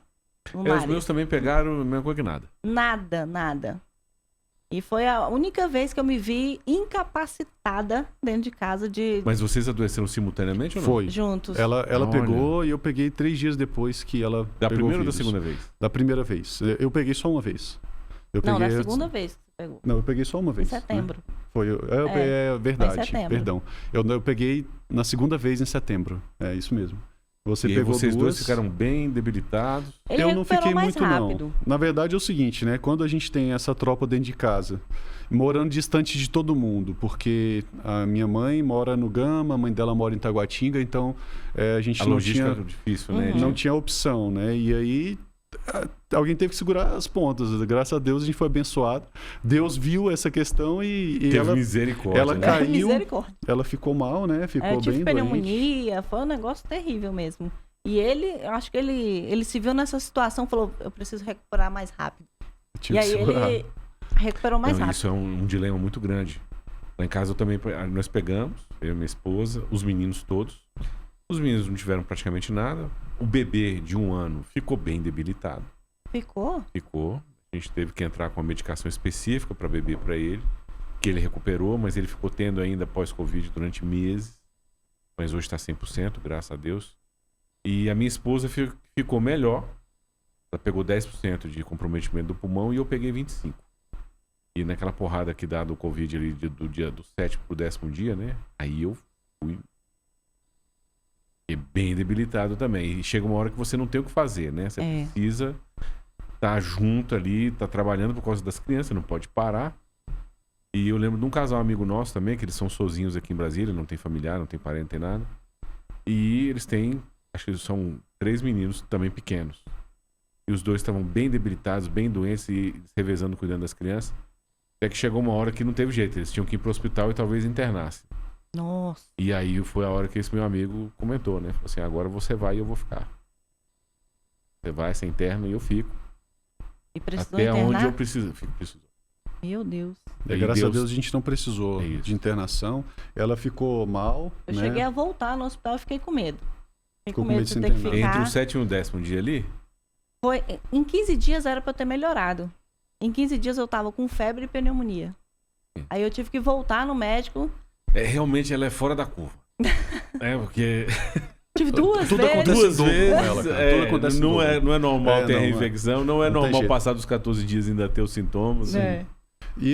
no Os nariz. meus também pegaram a mesma coisa que nada. Nada. E foi a única vez que eu me vi incapacitada dentro de casa Mas vocês adoeceram simultaneamente ou não? Foi. juntos. Ela Olha. pegou e eu peguei 3 dias depois que ela Da pegou primeira o ou da vírus. segunda vez? Da primeira vez. Eu peguei só uma vez. Não, na segunda vez que você pegou. Não, eu peguei só uma Em vez. né? setembro. Foi. É verdade. Foi em setembro. Perdão. Eu peguei na segunda vez em setembro. É isso mesmo. Você E aí pegou vocês 2. dois ficaram bem debilitados. Ele Eu não recuperou fiquei mais muito, rápido. não. Na verdade é o seguinte, né? Quando a gente tem essa tropa dentro de casa, morando distante de todo mundo, porque a minha mãe mora no Gama, a mãe dela mora em Taguatinga, então a gente A não logística tinha, é difícil, né? não tinha opção, né? E aí alguém teve que segurar as pontas. Graças a Deus a gente foi abençoado. Deus viu essa questão e Teve ela misericórdia. ela né? caiu. Misericórdia. ela ficou mal, né? Ficou Eu tive bem doente. pneumonia, foi um negócio terrível mesmo. E eu acho que ele se viu nessa situação e falou, eu preciso recuperar mais rápido. Tive E que aí segurar. ele recuperou mais Não, rápido. isso é um dilema muito grande. Lá em casa eu também, nós pegamos, eu e minha esposa, os meninos todos. Os meninos não tiveram praticamente nada. O bebê de 1 ano ficou bem debilitado. Ficou? Ficou. A gente teve que entrar com uma medicação específica para bebê para ele, que ele recuperou, mas ele ficou tendo ainda pós-Covid durante meses. mas hoje está 100%, graças a Deus. E a minha esposa ficou melhor. Ela pegou 10% de comprometimento do pulmão e eu peguei 25%. E naquela porrada que dá do Covid ali, do dia do 7º pro 10º dia, né? Aí eu fui bem debilitado também. E chega uma hora que você não tem o que fazer, né? Você precisa estar junto ali, estar trabalhando por causa das crianças, não pode parar. E eu lembro de um casal amigo nosso também, que eles são sozinhos aqui em Brasília, não tem familiar, não tem parente, não tem nada. E eles têm, acho que eles são 3 meninos também pequenos. E os 2 estavam bem debilitados, bem doentes e se revezando cuidando das crianças. Até que chegou uma hora que não teve jeito, eles tinham que ir pro hospital e talvez internassem. Nossa. E aí foi a hora que esse meu amigo comentou, né? Falou assim, agora você vai e eu vou ficar. Você vai, você interna e eu fico. E precisou até internar? onde eu preciso. Meu Deus. Graças a Deus a gente não precisou de internação. Ela ficou mal. Eu né? cheguei a voltar no hospital e fiquei com medo. Ficou com medo de ter que internar. ficar. Entre o 7º e o 10º dia ali? Foi, em 15 dias era pra eu ter melhorado. Em 15 dias eu tava com febre e pneumonia. Aí eu tive que voltar no médico. Realmente ela é fora da curva. Porque... Tive duas Tudo vezes. acontece Duas dobro vezes. com ela, cara. Tudo acontece não, dobro. não é normal ter a não é. infecção, não é Não tem normal jeito. passar dos 14 dias e ainda ter os sintomas. É.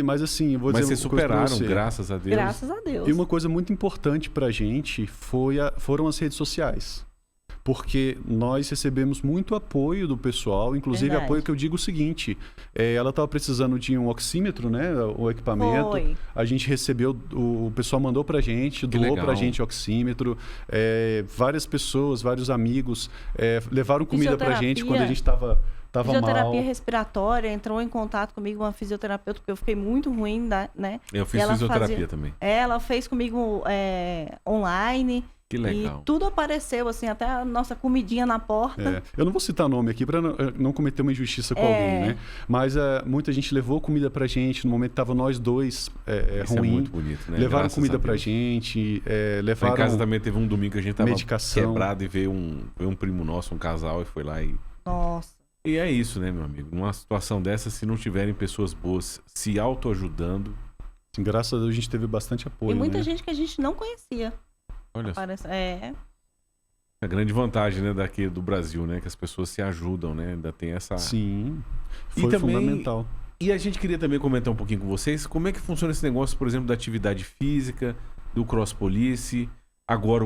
Mas assim, eu vou Mas dizer vocês uma coisa pra superaram, você. graças a Deus. Graças a Deus. E uma coisa muito importante pra gente foram as redes sociais. Porque nós recebemos muito apoio do pessoal, inclusive Verdade. apoio que eu digo o seguinte, ela estava precisando de um oxímetro, né, o equipamento, Foi. a gente recebeu, o pessoal mandou pra gente, Que doou legal. pra gente oxímetro, várias pessoas, vários amigos levaram comida pra gente quando a gente tava Fisioterapia mal. respiratória, entrou em contato comigo uma fisioterapeuta, porque eu fiquei muito ruim, né? Eu fiz E ela fisioterapia também. Ela fez comigo online. Que legal. E tudo apareceu, assim, até a nossa comidinha na porta. Eu não vou citar nome aqui para não cometer uma injustiça com alguém, né? Mas muita gente levou comida pra gente, no momento que tava nós dois Isso ruim. é muito bonito, né? Levaram Graças comida a pra Deus. gente, Lá levaram em casa também teve um domingo que a gente tava medicação. quebrado e veio um primo nosso, um casal, e foi lá e... Nossa. E é isso, né, meu amigo? Numa situação dessa, se não tiverem pessoas boas se autoajudando... Assim, graças a Deus a gente teve bastante apoio, E muita né? gente que a gente não conhecia. Olha só. Parece, A grande vantagem, né, daqui do Brasil, né? Que as pessoas se ajudam, né? Ainda tem essa... Sim, E foi também- fundamental. E a gente queria também comentar um pouquinho com vocês como é que funciona esse negócio, por exemplo, da atividade física, do cross police. Agora,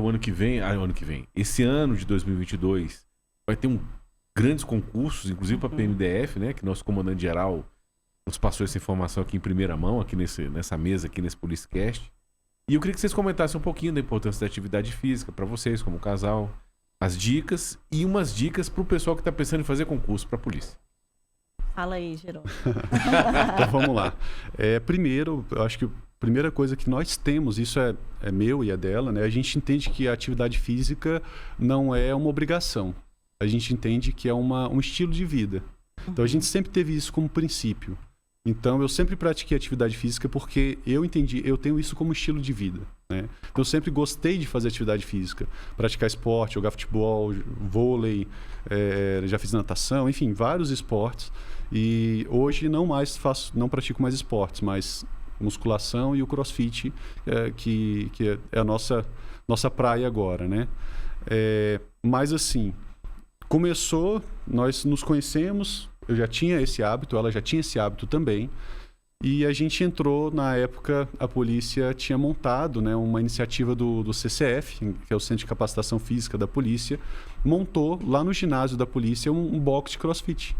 esse ano de 2022, vai ter grandes concursos, inclusive para a PMDF, né? Que nosso comandante-geral nos passou essa informação aqui em primeira mão, aqui nessa mesa, aqui nesse PoliciCast. E eu queria que vocês comentassem um pouquinho da importância da atividade física para vocês, como casal, as dicas e umas dicas para o pessoal que está pensando em fazer concurso para a polícia. Fala aí, Jerônimo. Então vamos lá. Primeiro, eu acho que a primeira coisa que nós temos, isso é meu e é dela, né? A gente entende que a atividade física não é uma obrigação. A gente entende que é um estilo de vida. Então a gente sempre teve isso como princípio. Então eu sempre pratiquei atividade física porque eu tenho isso como estilo de vida, né? Então eu sempre gostei de fazer atividade física, praticar esporte, jogar futebol, vôlei, já fiz natação, enfim, vários esportes. E hoje não pratico mais esportes, mas musculação e o CrossFit, que é a nossa praia agora, né? Mas assim, começou, nós nos conhecemos, eu já tinha esse hábito, ela já tinha esse hábito também. E a gente entrou, na época, a polícia tinha montado, né, uma iniciativa do CCF, que é o Centro de Capacitação Física da Polícia, montou lá no ginásio da polícia um box de CrossFit.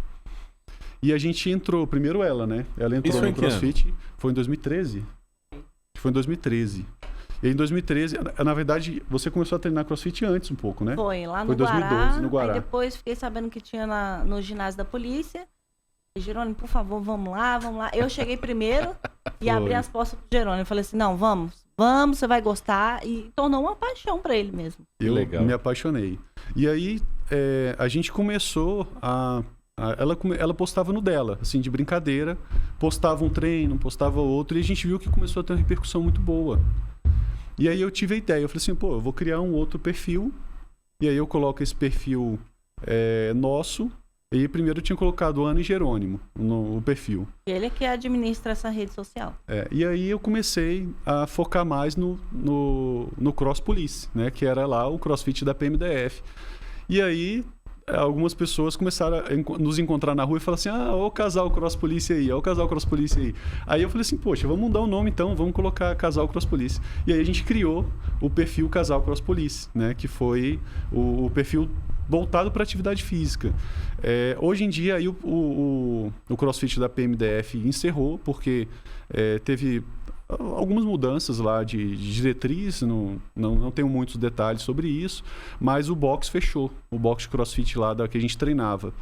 E a gente entrou, primeiro ela, né? Ela entrou Isso foi no em que CrossFit, foi em 2013. Foi em 2013. E em 2013, na verdade, você começou a treinar CrossFit antes um pouco, né? Foi lá no Foi 2012, Guará. no Guará. Aí depois fiquei sabendo que tinha no ginásio da polícia. E, Jerônimo, por favor, vamos lá. Eu cheguei primeiro e abri as portas pro Jerônimo. Eu falei assim, não, vamos, você vai gostar. E tornou uma paixão pra ele mesmo. Eu Legal. me apaixonei. E aí, a gente começou ela postava no dela, assim, de brincadeira. Postava um treino, postava outro. E a gente viu que começou a ter uma repercussão muito boa. E aí eu tive a ideia. Eu falei assim, eu vou criar um outro perfil. E aí eu coloco esse perfil nosso. E primeiro eu tinha colocado Ana e Jerônimo no perfil. Ele é que administra essa rede social. E aí eu comecei a focar mais no Cross Police, né? Que era lá o CrossFit da PMDF. E aí algumas pessoas começaram a nos encontrar na rua e falaram assim, ó o casal Cross Police aí, ó o casal Cross Police aí. Aí eu falei assim, poxa, vamos mudar o nome então, vamos colocar casal Cross Police. E aí a gente criou o perfil casal Cross Police, né? Que foi o perfil voltado para atividade física. Hoje em dia, aí, o CrossFit da PMDF encerrou, porque teve algumas mudanças lá de diretriz, não tenho muitos detalhes sobre isso, mas o box fechou, o box CrossFit lá que a gente treinava.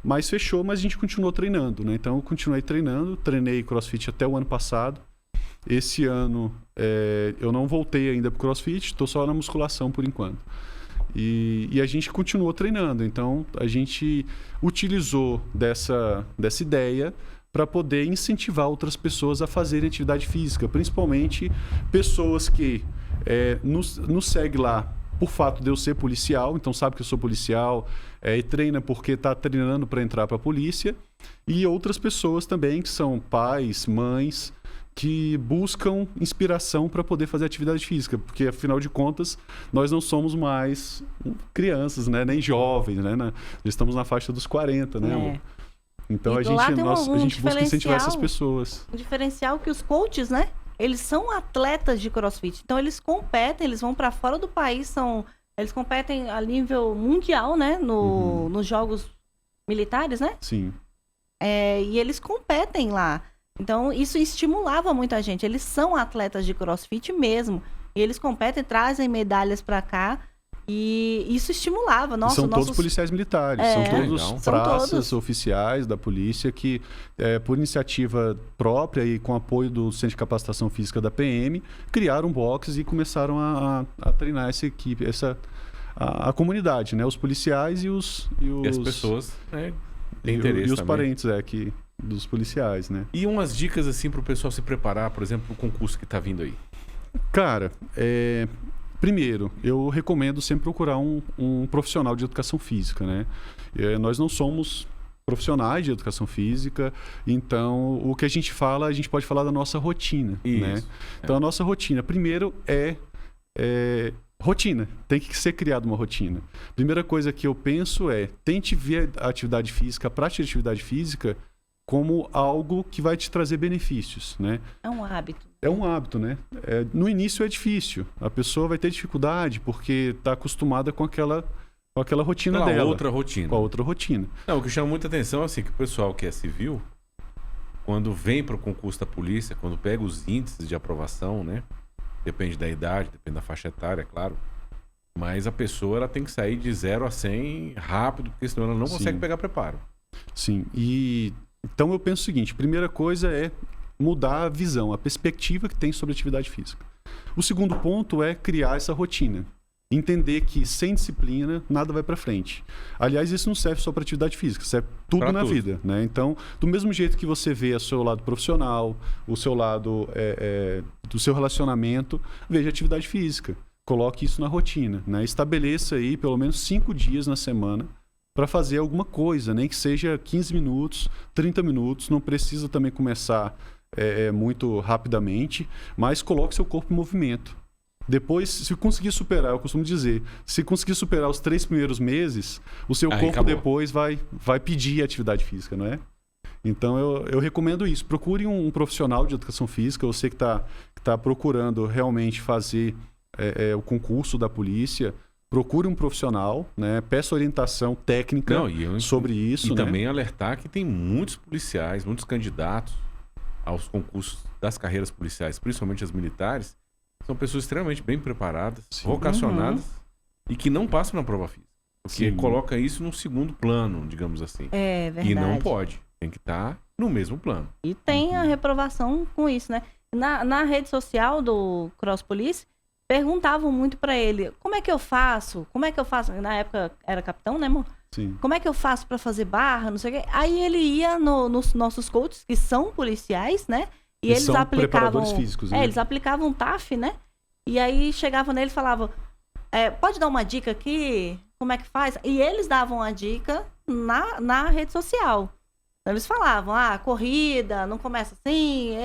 Mas fechou, mas a gente continuou treinando, né? Então eu continuei treinando, treinei CrossFit até o ano passado. Esse ano eu não voltei ainda para o CrossFit, estou só na musculação por enquanto. E a gente continuou treinando, então a gente utilizou dessa ideia para poder incentivar outras pessoas a fazerem atividade física, principalmente pessoas que nos seguem lá por fato de eu ser policial, então sabe que eu sou policial, e treina porque está treinando para entrar para a polícia, e outras pessoas também que são pais, mães, que buscam inspiração para poder fazer atividade física, porque afinal de contas nós não somos mais crianças, né? Nem jovens, né? Já estamos na faixa dos 40, né, amor? Então a gente busca incentivar essas pessoas. O diferencial é que os coaches, né? Eles são atletas de CrossFit, então eles competem, eles vão para fora do país, eles competem a nível mundial, né? Nos jogos militares, né? Sim. E eles competem lá. Então, isso estimulava muita gente. Eles são atletas de CrossFit mesmo. E eles competem, trazem medalhas para cá. E isso estimulava. São todos policiais militares. São todos praças oficiais da polícia que, por iniciativa própria e com apoio do Centro de Capacitação Física da PM, criaram boxes e começaram a treinar essa equipe, a comunidade, né? Os policiais e as pessoas têm interesse e os também. parentes dos policiais, né? E umas dicas assim para o pessoal se preparar, por exemplo, para o concurso que está vindo aí? Cara, primeiro, eu recomendo sempre procurar um profissional de educação física, né? Nós não somos profissionais de educação física, então o que a gente pode falar da nossa rotina, né? Então a nossa rotina, primeiro rotina, tem que ser criada uma rotina. Primeira coisa que eu penso tente ver a atividade física, a prática de atividade física como algo que vai te trazer benefícios, né? É um hábito. É um hábito, né? No início é difícil. A pessoa vai ter dificuldade porque está acostumada com aquela rotina dela. Outra rotina. Com a outra rotina. Não, o que chama muita atenção é assim, que o pessoal que é civil, quando vem para o concurso da polícia, quando pega os índices de aprovação, né? Depende da idade, depende da faixa etária, claro. Mas a pessoa ela tem que sair de 0 a 100 rápido, porque senão ela não consegue pegar preparo. Sim, então eu penso o seguinte, primeira coisa é mudar a visão, a perspectiva que tem sobre a atividade física. O segundo ponto é criar essa rotina. Entender que sem disciplina nada vai para frente. Aliás, isso não serve só para atividade física, serve tudo na vida, né? Então, do mesmo jeito que você vê o seu lado profissional, o seu lado do seu relacionamento, veja a atividade física. Coloque isso na rotina, né? Estabeleça aí pelo menos 5 dias na semana para fazer alguma coisa, nem que seja 15 minutos, 30 minutos, não precisa também começar muito rapidamente, mas coloque seu corpo em movimento. Depois, se conseguir superar, eu costumo dizer, se conseguir superar os 3 primeiros meses, o seu corpo acabou. Depois vai pedir atividade física, não é? Então eu recomendo isso. Procure um profissional de educação física, você que está procurando realmente fazer o concurso da polícia, procure um profissional, né? Peça orientação técnica sobre isso. E também alertar que tem muitos policiais, muitos candidatos aos concursos das carreiras policiais, principalmente as militares, são pessoas extremamente bem preparadas, vocacionadas e que não passam na prova física. Porque coloca isso num segundo plano, digamos assim. É verdade. E não pode. Tem que estar no mesmo plano. E tem a reprovação com isso, né? Na rede social do Cross Police, perguntavam muito pra ele, como é que eu faço? Na época era capitão, né, amor? Sim. Como é que eu faço pra fazer barra, não sei o quê. Aí ele ia nos nossos coaches, que são policiais, né? E eles são aplicavam... preparadores físicos, né? Eles aplicavam TAF, né? E aí chegava nele e falavam, pode dar uma dica aqui? Como é que faz? E eles davam a dica na rede social. Então, eles falavam, corrida, não começa assim.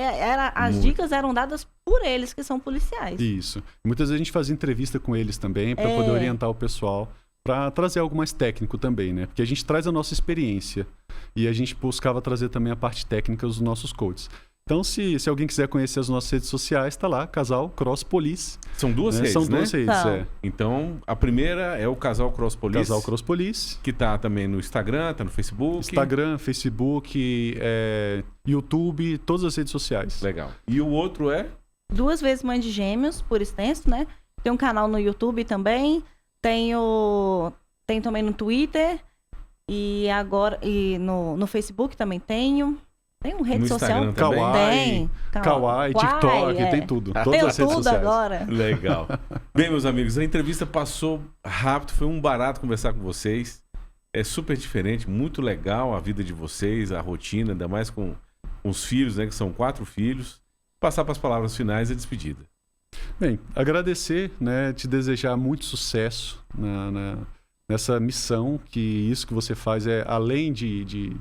As dicas eram dadas por eles, que são policiais. Isso. Muitas vezes a gente fazia entrevista com eles também, para poder orientar o pessoal, para trazer algo mais técnico também, né? Porque a gente traz a nossa experiência e a gente buscava trazer também a parte técnica dos nossos coaches. Então, se alguém quiser conhecer as nossas redes sociais, está lá, Casal Cross Police. São duas redes, São né? duas redes, Então, a primeira é o Casal Cross Police. Casal Cross Police. Que tá também no Instagram, tá no Facebook. Instagram, Facebook, YouTube, todas as redes sociais. Legal. E o outro é? 2 vezes Mãe de Gêmeos, por extenso, né? Tem um canal no YouTube também. Tem também no Twitter. E agora no Facebook também tenho. Tem uma rede social? Kawaii, TikTok, tem tudo. Todas as redes sociais. Agora. Legal. Bem, meus amigos, a entrevista passou rápido, foi um barato conversar com vocês. É super diferente, muito legal a vida de vocês, a rotina, ainda mais com os filhos, né, que são 4 filhos. Passar para as palavras finais e a despedida. Bem, agradecer, né, te desejar muito sucesso nessa missão, que isso que você faz é além de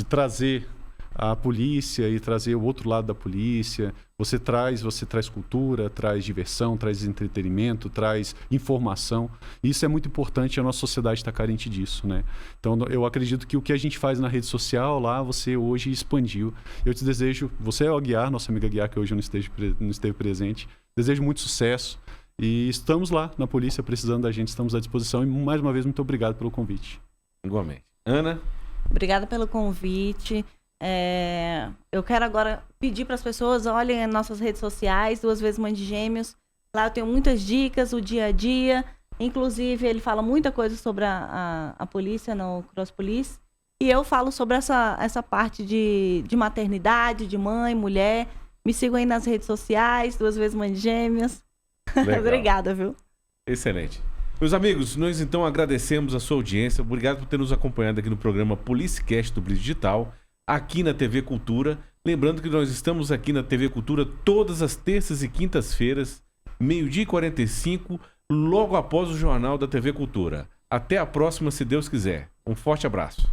trazer a polícia e trazer o outro lado da polícia. Você traz cultura, traz diversão, traz entretenimento, traz informação. Isso é muito importante, a nossa sociedade está carente disso, né? Então, eu acredito que o que a gente faz na rede social lá, você hoje expandiu. Eu te desejo, você é o Aguiar, nossa amiga Aguiar, que hoje não esteve presente. Desejo muito sucesso e estamos lá na polícia, precisando da gente, estamos à disposição. E mais uma vez, muito obrigado pelo convite. Igualmente. Ana? Obrigada pelo convite. Eu quero agora pedir para as pessoas, olhem as nossas redes sociais, 2 vezes Mãe de Gêmeos. Lá eu tenho muitas dicas, o dia a dia. Inclusive, ele fala muita coisa sobre a polícia no Cross Police. E eu falo sobre essa parte de maternidade, de mãe, mulher. Me sigam aí nas redes sociais, 2 vezes Mãe de Gêmeos. Obrigada, viu? Excelente. Meus amigos, nós então agradecemos a sua audiência. Obrigado por ter nos acompanhado aqui no programa PoliciCast do Brilho Digital, aqui na TV Cultura. Lembrando que nós estamos aqui na TV Cultura todas as terças e quintas-feiras, 12h45, logo após o Jornal da TV Cultura. Até a próxima, se Deus quiser. Um forte abraço.